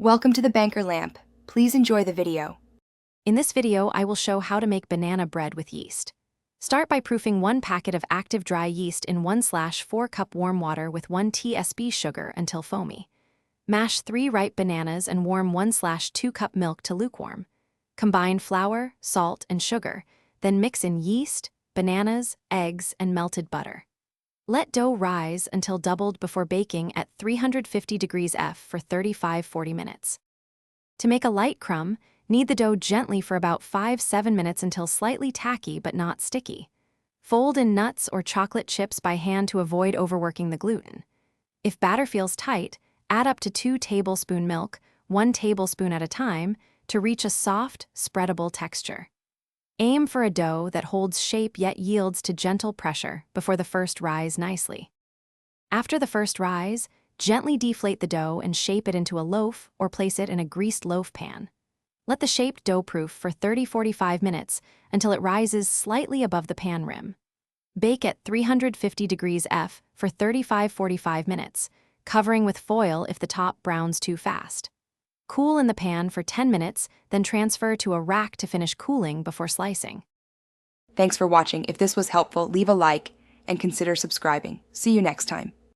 Welcome to the Banker Lamp. Please enjoy the video. In this video, I will show how to make banana bread with yeast. Start by proofing 1 packet of active dry yeast in 1/4 cup warm water with 1 tsp sugar until foamy. Mash 3 ripe bananas and warm 1/2 cup milk to lukewarm. Combine flour, salt, and sugar, then mix in yeast, bananas, eggs, and melted butter. Let dough rise until doubled before baking at 350 degrees F for 35–40 minutes. To make a light crumb, knead the dough gently for about 5–7 minutes until slightly tacky but not sticky. Fold in nuts or chocolate chips by hand to avoid overworking the gluten. If batter feels tight, add up to 2 tablespoons milk, 1 tablespoon at a time, to reach a soft, spreadable texture. Aim for a dough that holds shape yet yields to gentle pressure before the first rise nicely. After the first rise, gently deflate the dough and shape it into a loaf or place it in a greased loaf pan. Let the shaped dough proof for 30–45 minutes until it rises slightly above the pan rim. Bake at 350 degrees F for 35–45 minutes, covering with foil if the top browns too fast. Cool in the pan for 10 minutes, then transfer to a rack to finish cooling before slicing. Thanks for watching. If this was helpful, leave a like and consider subscribing. See you next time.